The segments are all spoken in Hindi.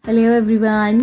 हेलो एवरीवन,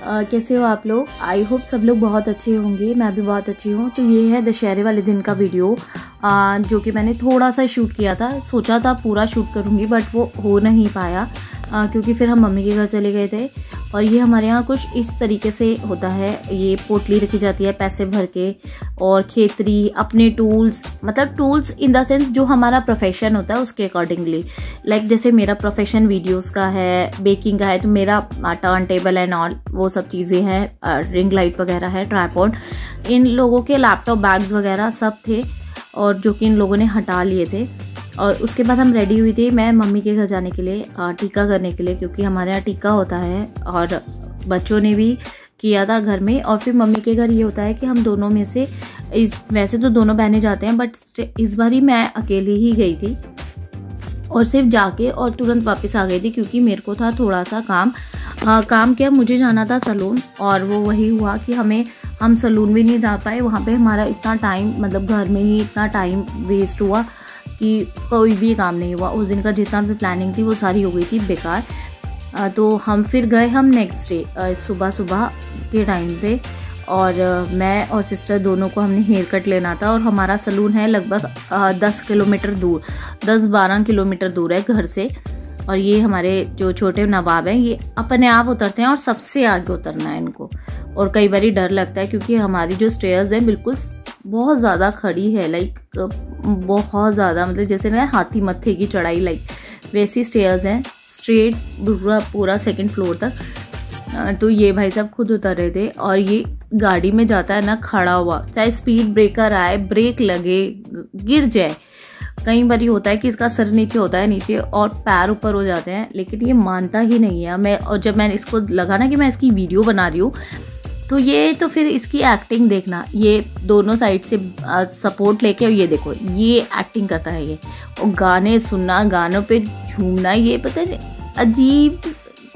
कैसे हो आप लोग। आई होप सब लोग बहुत अच्छे होंगे। मैं भी बहुत अच्छी हूँ। तो ये है दशहरे वाले दिन का वीडियो जो कि मैंने थोड़ा सा शूट किया था। सोचा था पूरा शूट करूँगी बट वो हो नहीं पाया क्योंकि फिर हम मम्मी के घर चले गए थे। और ये हमारे यहाँ कुछ इस तरीके से होता है। ये पोटली रखी जाती है पैसे भर के, और खेतरी, अपने टूल्स, मतलब टूल्स इन द सेंस जो हमारा प्रोफेशन होता है उसके अकॉर्डिंगली। लाइक जैसे मेरा प्रोफेशन वीडियोस का है, बेकिंग का है, तो मेरा टर्न टेबल एंड ऑल वो सब चीज़ें हैं, रिंग लाइट वगैरह है, ट्राइपॉड। इन लोगों के लैपटॉप बैग्स वगैरह सब थे और जो कि इन लोगों ने हटा लिए थे। और उसके बाद हम रेडी हुई थी मैं मम्मी के घर जाने के लिए, टीका करने के लिए, क्योंकि हमारे यहाँ टीका होता है और बच्चों ने भी किया था घर में। और फिर मम्मी के घर ये होता है कि हम दोनों में से वैसे तो दोनों बहनें जाते हैं बट इस बार ही मैं अकेली ही गई थी और सिर्फ जाके और तुरंत वापस आ गई थी क्योंकि मेरे को था थोड़ा सा काम क्या, मुझे जाना था सलून। और वो वही हुआ कि हम सलून भी नहीं जा पाए। वहाँ पे हमारा इतना टाइम, मतलब घर में ही इतना टाइम वेस्ट हुआ कि कोई भी काम नहीं हुआ। उस दिन का जितना भी प्लानिंग थी वो सारी हो गई थी बेकार। तो हम फिर गए नेक्स्ट डे सुबह के टाइम पे। और मैं और सिस्टर दोनों को हमने हेयर कट लेना था। और हमारा सलून है लगभग 10 किलोमीटर दूर, 10-12 किलोमीटर दूर है घर से। और ये हमारे जो छोटे नवाब हैं ये अपने आप उतरते हैं और सबसे आगे उतरना है इनको। और कई बार डर लगता है क्योंकि हमारी जो स्टेयर्स है बिल्कुल बहुत ज़्यादा खड़ी है, लाइक बहुत ज़्यादा, मतलब जैसे ना हाथी मत्थे की चढ़ाई, लाइक वैसी स्टेयर्स हैं, स्ट्रेट पूरा 2nd फ्लोर तक। तो ये भाई साहब खुद उतर रहे थे। और ये गाड़ी में जाता है ना खड़ा हुआ, चाहे स्पीड ब्रेकर आए, ब्रेक लगे, गिर जाए। कई बार होता है कि इसका सर नीचे होता है नीचे और पैर ऊपर हो जाते हैं, लेकिन ये मानता ही नहीं है। और जब मैंने इसको लगा ना कि मैं इसकी वीडियो बना रही हूँ तो फिर इसकी एक्टिंग देखना, ये दोनों साइड से सपोर्ट लेके, और ये देखो ये एक्टिंग करता है ये। और गाने सुनना, गानों पे झूमना, ये पता है अजीब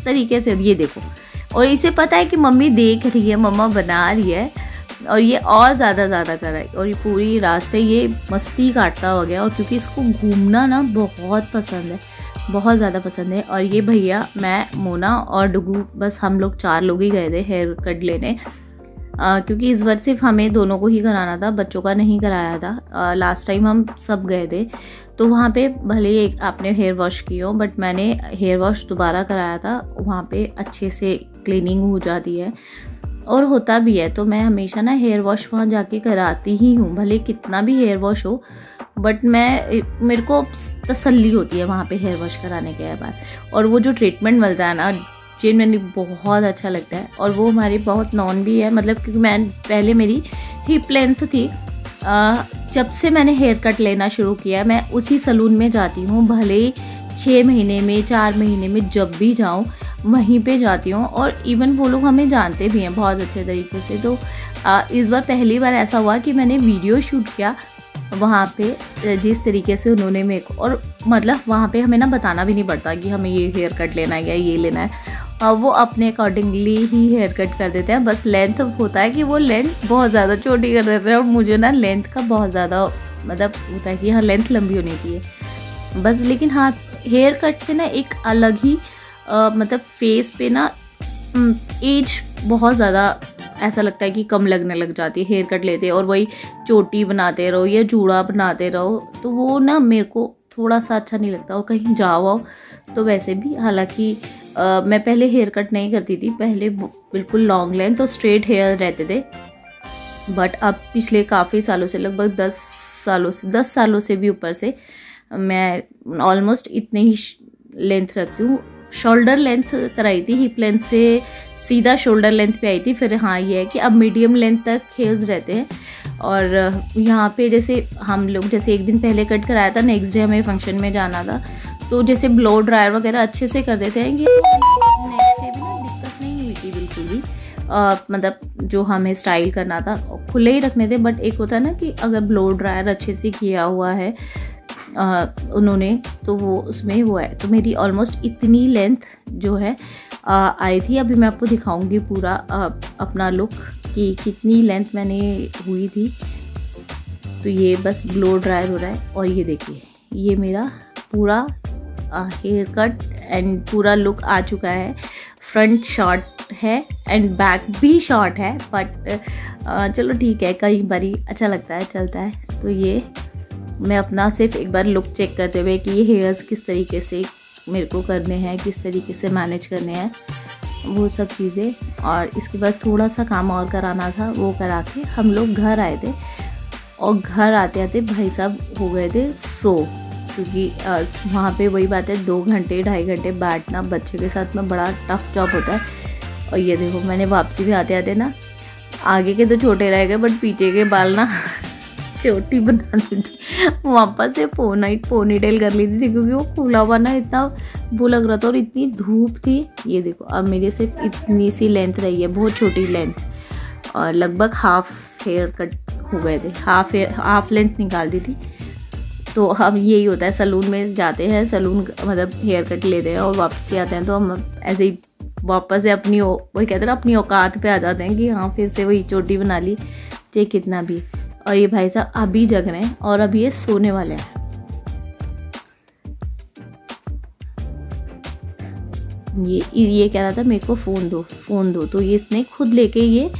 तरीके से, ये देखो। और इसे पता है कि मम्मी देख रही है, मम्मा बना रही है, और ये और ज़्यादा कर रहा है। और ये पूरी रास्ते ये मस्ती काटता हो गया। और क्योंकि इसको घूमना ना बहुत पसंद है, बहुत ज़्यादा पसंद है। और ये भैया, मैं, मोना और डुगू, बस हम लोग 4 लोग ही गए थे हेयर कट लेने क्योंकि इस बार सिर्फ हमें दोनों को ही कराना था, बच्चों का नहीं कराया था। लास्ट टाइम हम सब गए थे तो वहाँ पे भले ही आपने हेयर वॉश की हो, बट मैंने हेयर वॉश दोबारा कराया था। वहाँ पे अच्छे से क्लीनिंग हो जाती है और होता भी है। तो मैं हमेशा ना हेयर वॉश वहाँ जाके कराती ही हूँ, भले कितना भी हेयर वॉश हो, बट मेरे को तसल्ली होती है वहाँ पे हेयर वॉश कराने के बाद। और वो जो ट्रीटमेंट मिलता है ना जेन्युइनली बहुत अच्छा लगता है। और वो हमारी बहुत नॉन भी है, मतलब क्योंकि मैं पहले मेरी हिप लेंथ थी। जब से मैंने हेयर कट लेना शुरू किया मैं उसी सलून में जाती हूँ, भले 6 महीने में, 4 महीने में, जब भी जाऊँ वहीं पे जाती हूँ। और इवन वो लोग हमें जानते भी हैं बहुत अच्छे तरीके से। तो इस बार पहली बार ऐसा हुआ कि मैंने वीडियो शूट किया वहाँ पे, जिस तरीके से उन्होंने मेरे को, और मतलब वहाँ पे हमें ना बताना भी नहीं पड़ता कि हमें ये हेयर कट लेना है या ये लेना है। वो अपने अकॉर्डिंगली ही हेयर कट कर देते हैं। बस लेंथ होता है कि वो लेंथ बहुत ज़्यादा छोटी कर देते हैं, और मुझे ना लेंथ का बहुत ज़्यादा मतलब होता है कि हाँ लेंथ लंबी होनी चाहिए बस। लेकिन हाँ हेयर कट से ना एक अलग ही मतलब फेस पे ना एज बहुत ज़्यादा ऐसा लगता है कि कम लगने लग जाती है हेयर कट लेते। और वही चोटी बनाते रहो या जूड़ा बनाते रहो तो वो ना मेरे को थोड़ा सा अच्छा नहीं लगता। और कहीं जाओ तो वैसे भी, हालांकि मैं पहले हेयर कट नहीं करती थी, पहले बिल्कुल लॉन्ग लेंथ तो स्ट्रेट हेयर रहते थे। बट अब पिछले काफ़ी सालों से, लगभग 10 सालों से भी ऊपर से मैं ऑलमोस्ट इतने ही लेंथ रखती हूँ। शोल्डर लेंथ कराई थी, हिप लेंथ से सीधा शोल्डर लेंथ पे आई थी। फिर हाँ ये है कि अब मीडियम लेंथ तक हेयर्स रहते हैं। और यहाँ पे जैसे हम लोग, जैसे एक दिन पहले कट कराया था, नेक्स्ट डे हमें फंक्शन में जाना था, तो जैसे ब्लो ड्रायर वगैरह अच्छे से कर देते हैं कि नेक्स्ट डे भी ना दिक्कत नहीं हुई थी बिल्कुल भी। मतलब जो हमें स्टाइल करना था खुले ही रखने थे, बट एक होता है ना कि अगर ब्लो ड्रायर अच्छे से किया हुआ है उन्होंने, तो वो उसमें वो है। तो मेरी ऑलमोस्ट इतनी लेंथ जो है आई थी। अभी मैं आपको दिखाऊंगी पूरा अपना लुक कि कितनी लेंथ मैंने हुई थी। तो ये बस ब्लो ड्रायर हो रहा है और ये देखिए ये मेरा पूरा हेयर कट एंड पूरा लुक आ चुका है फ्रंट शॉर्ट है एंड बैक भी शॉर्ट है, बट चलो ठीक है, कई बारी अच्छा लगता है, चलता है। तो ये मैं अपना सिर्फ एक बार लुक चेक करते हुए कि ये हेयर्स किस तरीके से मेरे को करने हैं, किस तरीके से मैनेज करने हैं, वो सब चीज़ें। और इसके बाद थोड़ा सा काम और कराना था, वो करा के हम लोग घर आए थे। और घर आते आते भाई साहब हो गए थे सो, क्योंकि वहाँ पे वही बात है, 2 घंटे 2.5 घंटे बैठना बच्चे के साथ में बड़ा टफ जॉब होता है। और ये देखो मैंने वापसी में आते आते ना, आगे के तो छोटे रह गए बट पीछे के बाल ना छोटी बना ली थी, वापस से पोनी टेल कर ली थी, क्योंकि वो खुला हुआ ना इतना वो लग रहा था और इतनी धूप थी। ये देखो अब मेरी सिर्फ इतनी सी लेंथ रही है, बहुत छोटी लेंथ, और लगभग हाफ हेयर कट हो गए थे, हाफ लेंथ निकाल दी थी। तो अब यही होता है, सैलून में जाते हैं, सैलून मतलब हेयर कट लेते हैं और वापस से आते हैं, तो हम ऐसे ही वापस से अपनी वही कहते हैं ना, अपनी औकात पे आ जाते हैं कि हाँ फिर से वही चोटी बना ली, चाहे कितना भी। और ये भाई साहब अभी जग रहे हैं और अभी ये सोने वाले हैं। ये कह रहा था मेरे को फ़ोन दो, तो ये इसने खुद लेके ये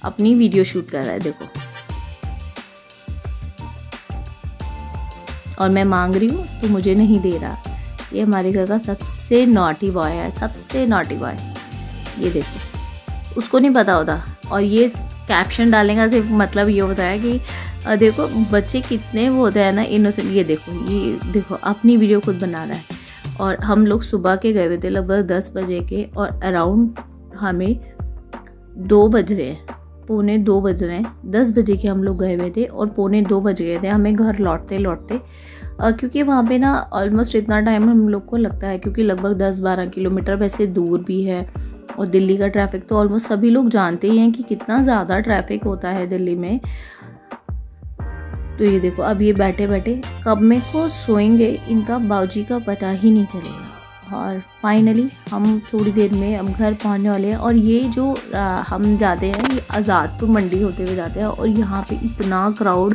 अपनी वीडियो शूट कर रहा है, देखो। और मैं मांग रही हूँ तो मुझे नहीं दे रहा। ये हमारे घर का सबसे नॉटी बॉय है, सबसे नॉटी बॉय। ये देखो, उसको नहीं पता होता। और ये कैप्शन डालेगा सिर्फ मतलब ये होता है कि देखो बच्चे कितने वो होते हैं ना, इनोसेंट। ये देखो अपनी वीडियो खुद बना रहा है। और हम लोग सुबह के गए हुए थे लगभग 10 बजे के, और अराउंड हमें 2 बज रहे हैं, 1:45 बज रहे हैं। 10 बजे के हम लोग गए हुए थे और 1:45 बज गए थे हमें घर लौटते क्योंकि वहाँ पे ना ऑलमोस्ट इतना टाइम हम लोग को लगता है, क्योंकि लगभग 10-12 किलोमीटर वैसे दूर भी है। और दिल्ली का ट्रैफिक तो ऑलमोस्ट सभी लोग जानते ही हैं कि कितना ज़्यादा ट्रैफिक होता है दिल्ली में। तो ये देखो अब ये बैठे बैठे कब में को सोएंगे इनका बाबूजी का पता ही नहीं चलेगा। और फाइनली हम थोड़ी देर में अब घर पहुंचने वाले हैं। और ये जो हम जाते हैं, ये आज़ादपुर मंडी होते हुए जाते हैं, और यहाँ पे इतना क्राउड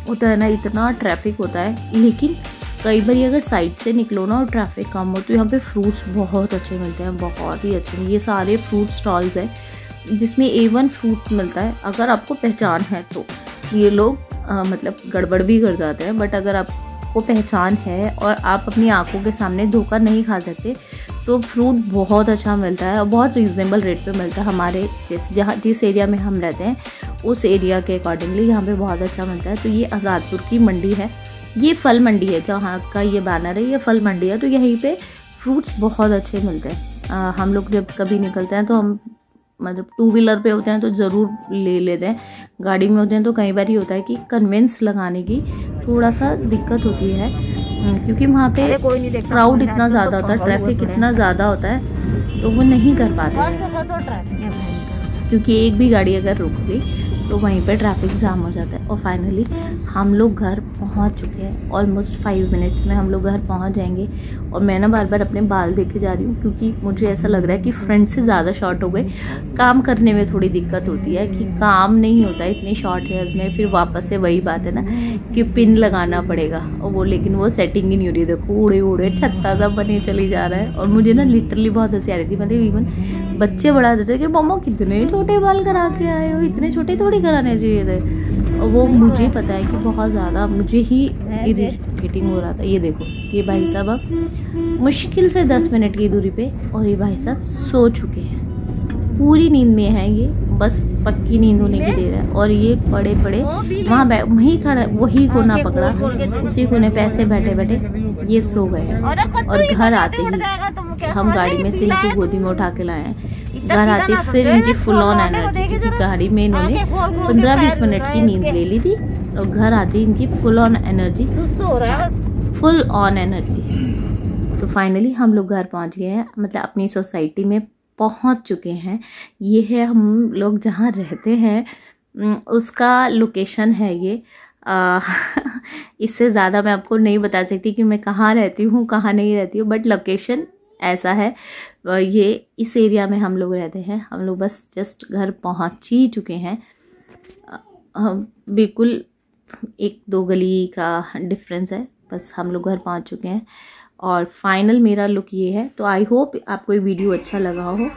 होता है ना, इतना ट्रैफिक होता है। लेकिन कई बार अगर साइड से निकलो ना और ट्रैफिक कम हो, तो यहाँ पे फ्रूट्स बहुत अच्छे मिलते हैं, बहुत ही अच्छे। ये सारे फ्रूट स्टॉल्स हैं जिसमें A1 फ्रूट मिलता है। अगर आपको पहचान है तो ये लोग मतलब गड़बड़ भी कर जाते हैं, बट अगर आपको पहचान है और आप अपनी आंखों के सामने धोखा नहीं खा सकते, तो फ्रूट बहुत अच्छा मिलता है और बहुत रीज़नेबल रेट पे मिलता है। हमारे जिस एरिया में हम रहते हैं उस एरिया के अकॉर्डिंगली यहाँ पे बहुत अच्छा मिलता है। तो ये आज़ादपुर की मंडी है, ये फल मंडी है, जहाँ का ये बैनर है ये फल मंडी है। तो यहीं पे फ्रूट्स बहुत अच्छे मिलते हैं। हम लोग जब कभी निकलते हैं तो हम मतलब 2 व्हीलर पे होते हैं तो ज़रूर ले लेते हैं, गाड़ी में होते हैं तो कई बार ही होता है कि कन्वेंस लगाने की थोड़ा सा दिक्कत होती है, क्योंकि वहाँ पे क्राउड इतना ज़्यादा होता है, ट्रैफिक इतना ज़्यादा होता है, तो वो नहीं कर पाते हैं। क्योंकि एक भी गाड़ी अगर रुक गई तो वहीं पे ट्रैफिक जाम हो जाता है। और फाइनली हम लोग घर पहुंच चुके हैं, ऑलमोस्ट 5 मिनट्स में हम लोग घर पहुंच जाएंगे। और मैं ना बार बार अपने बाल देखे जा रही हूँ, क्योंकि मुझे ऐसा लग रहा है कि फ्रंट से ज़्यादा शॉर्ट हो गए। काम करने में थोड़ी दिक्कत होती है कि काम नहीं होता इतनी शॉर्ट हेयर्स में। फिर वापस से वही बात है ना कि पिन लगाना पड़ेगा, और वो लेकिन वो सेटिंग ही नहीं हो रही। देखो उड़े छत्ता सा बने चली जा रहा है। और मुझे ना लिटरली बहुत हंसी आ रही थी, मतलब इवन बच्चे बढ़ा देते कि मम्मा कितने छोटे बाल करा के आए हो, इतने छोटे थोड़ी कराने चाहिए थे। और वो मुझे पता है कि बहुत ज़्यादा मुझे ही इरिटेटिंग हो रहा था। ये देखो ये भाई साहब अब मुश्किल से 10 मिनट की दूरी पे, और ये भाई साहब सो चुके हैं, पूरी नींद में है ये, बस पक्की नींद होने की देर है। और ये पड़े वहाँ वहीं खड़ा, वही कोना पकड़ा, उसी कोने पे ऐसे बैठे बैठे ये सो गए हैं। और घर आते ही हम गाड़ी में से इनको गोदी में उठा के लाए हैं। घर आते फिर इनकी फुल ऑन एनर्जी, क्योंकि गाड़ी में इन्होंने 15-20 मिनट की नींद ले ली थी, और घर आती इनकी full on energy, full on energy. तो फाइनली हम लोग घर पहुंच गए हैं, मतलब अपनी सोसाइटी में पहुंच चुके हैं। ये है हम लोग जहाँ रहते हैं उसका लोकेशन है ये। इससे ज़्यादा मैं आपको नहीं बता सकती कि मैं कहाँ रहती हूँ कहाँ नहीं रहती हूँ, बट लोकेशन ऐसा है। ये इस एरिया में हम लोग रहते हैं। हम लोग बस जस्ट घर पहुँच ही चुके हैं, बिल्कुल 1-2 गली का डिफरेंस है, बस हम लोग घर पहुँच चुके हैं। और फाइनल मेरा लुक ये है। तो आई होप आपको ये वीडियो अच्छा लगा हो।